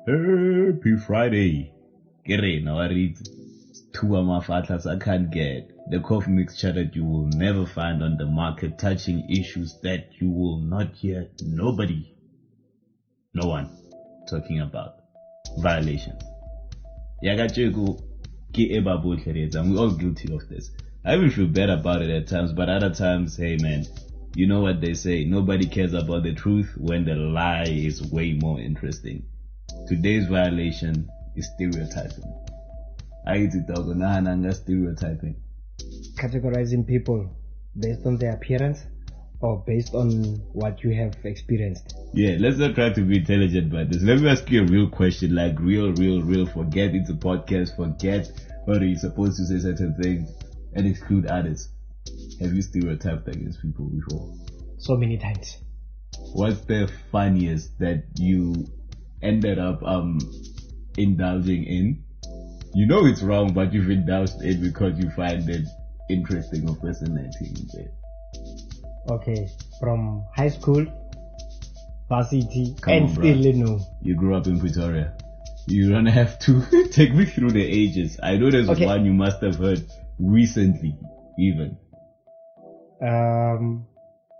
Happy Friday. Kere, now I read two of my fatlas I can't get. The coffee mixture that you will never find on the market, touching issues that you will not hear nobody, no one talking about. Violations. Yagachego ki eba bullshit, and we're all guilty of this. I even feel bad about it at times, but other times, hey man, you know what they say, nobody cares about the truth when the lie is way more interesting. Today's violation is stereotyping. I stereotyping. Categorizing people based on their appearance or based on what you have experienced. Yeah, let's not try to be intelligent about this. Let me ask you a real question, like real. Forget it's a podcast, forget whether you're supposed to say certain things and exclude others. Have you stereotyped against people before? So many times. What's the funniest that you ended up indulging in? You know it's wrong, but you've indulged in because you find it interesting or fascinating. Okay, from high school, varsity, Come and on, still bruh. no. You grew up in Pretoria. You don't have to take me through the ages. I know there's Okay. one you must have heard recently, even.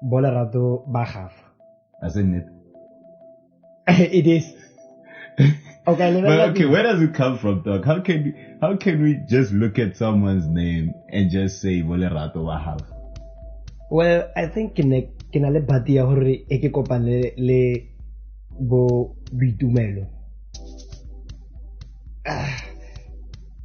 Bolerato Bahaf. Isn't it? It is. Okay, But okay, where does it come from, dog? How can we just look at someone's name and just say Bolerato Wahaf? Well, I think ke na le bati ya hore e ke kopane le bo bitumelo.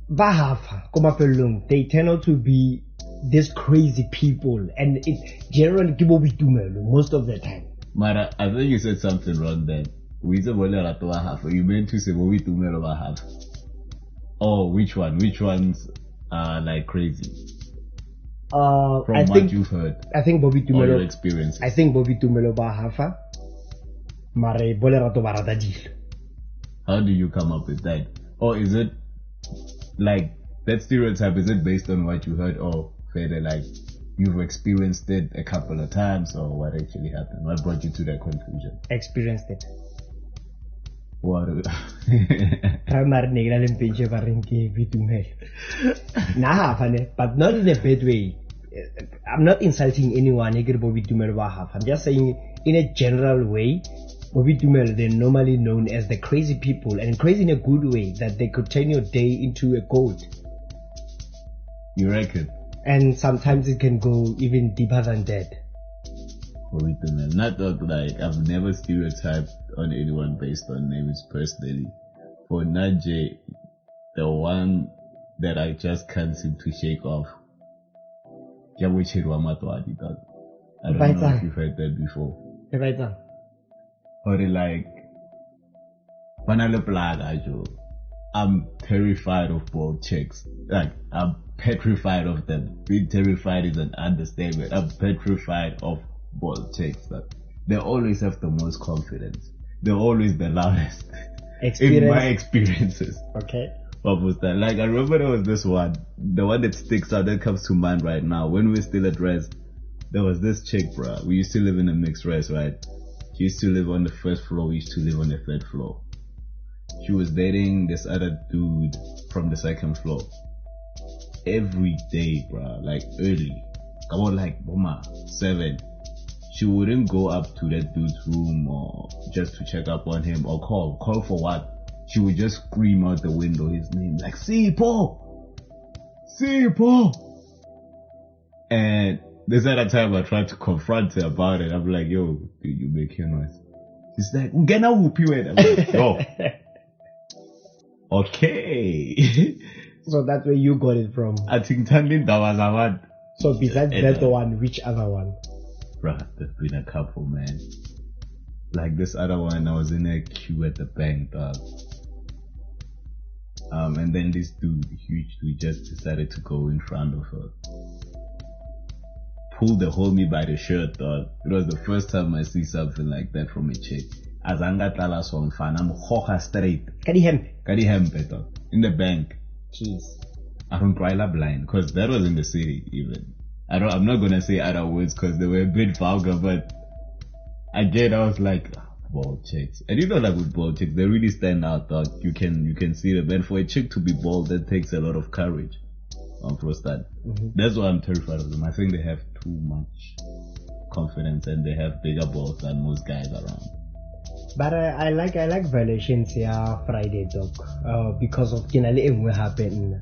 Bahafa, ko mafelong, they turn out to be these crazy people, and it generally ke bo bitumelo most of the time. Mara, I think you said something wrong then. We said Bolerato Wahaf. You meant to say Bobitumelo Wahaf. Oh, which one? Which ones are like crazy? From what you've heard I think Bobby or your Tumelo. experiences. I think Bobby Tumelo Bahafa. Mare Bolerato Barata Dil. How do you come up with that? Or is it like that stereotype? Is it based on what you heard, or further like you've experienced it a couple of times, or what actually happened? What brought you to that conclusion? Experienced it. What? Primary negra le pinche barinke Bitumel. Nah, fane, but not in a bad way. I'm not insulting anyone. Bobby Tumelo Bahaf. I'm just saying in a general way. Bobby Tumelo, they're normally known as the crazy people, and crazy in a good way, that they could turn your day into a gold. You reckon? And sometimes it can go even deeper than that. Not that like I've never stereotyped on anyone based on names personally. For Najee, the one that I just can't seem to shake off. I don't know if you've heard that before. Or like, I'm terrified of bald chicks. Like, I'm petrified of them. Being terrified is an understatement. I'm petrified of bald chicks. Like, they always have the most confidence. They're always the loudest. In my experiences. Okay. What was that? Like, I remember there was this one. The one that sticks out, that comes to mind right now. When we were still at Res, there was this chick, bruh. We used to live in a mixed Res, right? She used to live on the first floor. We used to live on the third floor. She was dating this other dude from the second floor. Every day, bruh, like early, about like 7, she wouldn't go up to that dude's room or just to check up on him or call. Call for what? She would just scream out the window his name, like, Sipo! Sipo! And this other time I tried to confront her about it. I'm like, yo, dude, you make your noise. She's like, Ungena whoop you in. I'm like, yo. Okay. So that's where you got it from. I think Tanlin that was a one. So besides that one, which other one? Bruh, there's been a couple, man. Like this other one, I was in a queue at the bank, dog. And then this dude, huge dude, just decided to go in front of her. Pulled the homie by the shirt, dog. It was the first time I see something like that from a chick. As Angatala song fan, I'm hoha straight. Kadi hempe, Dog. In the bank. Jeez. I don't cry blind, because that was in the city even. I'm not gonna say other words because they were a bit vulgar, but again I was like, bald chicks. And you know, like with bald chicks, they really stand out, dog. You can see them. And for a chick to be bald, that takes a lot of courage. For a start. That's why I'm terrified of them. I think they have too much confidence and they have bigger balls than most guys around. But I like Violationxz Friday, dog. Because of kinale engwe happen.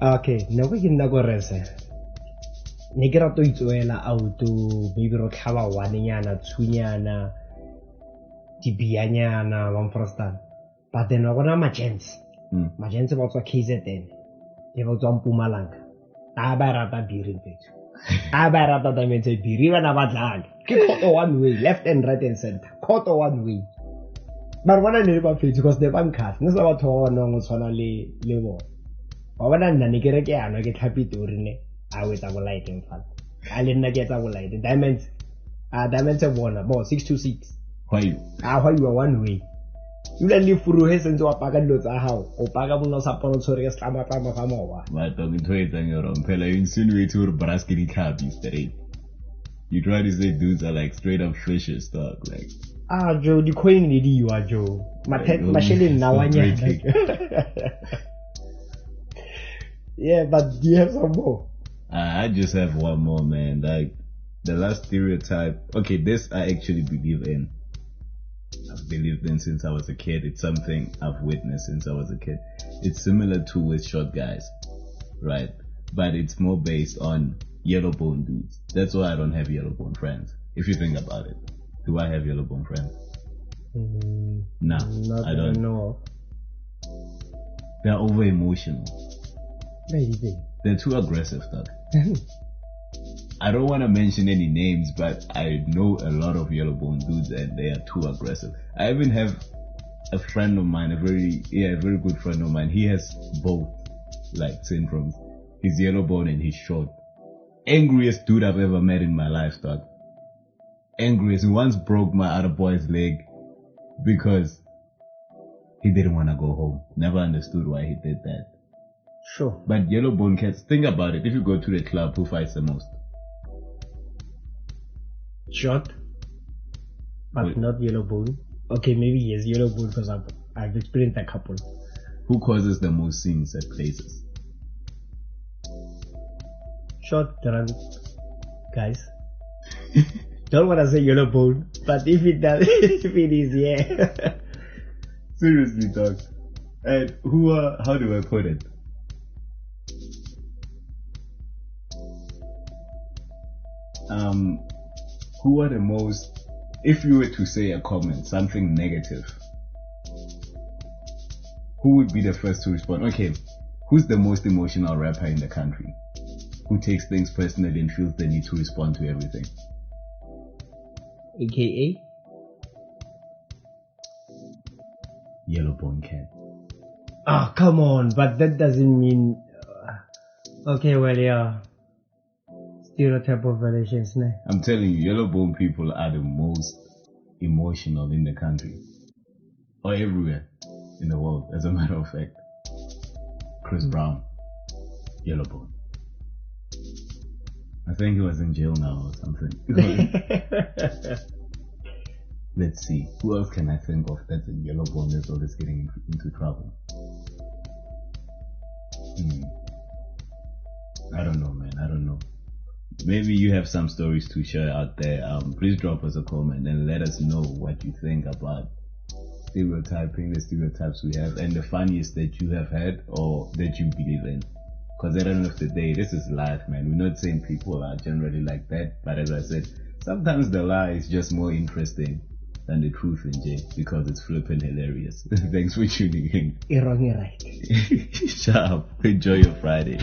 Okay, no we can go rese. Negera to itsoela auto, maybe ro tlhaba wanenyana, tsunyana, tibianyana, one for a start. But then I gonna magents. Magents about KZN. They go to Mpumalanga. Aba rata biri mfethu. Aba rata tamenze biri bana badlala. Ke khoto one way, left and right and center. Khoto one way. But wana ne ba mfethu because they ban cast. Nse ba thona ngo tshwana le bo. Wa bona nna ne ke re ke yana ke tlhapi tori ne. A wetsa go light in fact. A le nna ke tsa go light. Diamonds bona bo 626. Why you? Why you are one way. You let leave for his and to a packet loads a how or pagabon support so as Tamawa. My dog in trade and your own pella insinuate your braskity cabbies today. You try to say dudes are like straight up fishes, dog. Like Joe, the coin lady you are Joe. Machine now one Yeah, but do you have some more? I just have one more, man. Like the last stereotype. Okay, this I actually believe in. I've believed in since I was a kid. It's something I've witnessed since I was a kid. It's similar to with short guys, right? But it's more based on yellow bone dudes. That's why I don't have yellow bone friends. If you think about it, do I have yellow bone friends? Nah, I don't know. They're over emotional. Maybe. They're too aggressive, dog. I don't want to mention any names, but I know a lot of yellow bone dudes and they are too aggressive. I even have a friend of mine, a very good friend of mine. He has both, like, syndromes. He's yellow bone and he's short. Angriest dude I've ever met in my life, dog. Angriest. He once broke my other boy's leg because he didn't want to go home. Never understood why he did that. Sure. But yellow bone cats, think about it. If you go to the club, who fights the most? Short, but not yellow bone. Okay, maybe yes, yellow bone because I've experienced a couple. Who causes the most scenes at places? Short, drunk guys. Don't want to say yellow bone, but if it does, if it is, yeah. Seriously, dog. And how do I put it? Who are the most, if you were to say a comment, something negative, who would be the first to respond? Okay, who's the most emotional rapper in the country? Who takes things personally and feels the need to respond to everything? AKA? Yellow bone cat. Oh, come on, but that doesn't mean... okay, well, yeah. Stereotype of Violationxz, ne? I'm telling you, yellow bone people are the most emotional in the country. Or everywhere in the world, as a matter of fact. Chris Brown, yellow bone. I think he was in jail now or something. Let's see. Who else can I think of that's a yellow bone that's always getting into trouble? I don't know, man. I don't know. Maybe you have some stories to share out there. Please drop us a comment and let us know what you think about stereotyping, the stereotypes we have, and the funniest that you have had or that you believe in. Because at the end of the day, this is life, man. We're not saying people are generally like that, but as I said, sometimes the lie is just more interesting than the truth in jail because it's flipping hilarious. Thanks for tuning in. You're wrong, you're right. Shut up. Enjoy your Friday.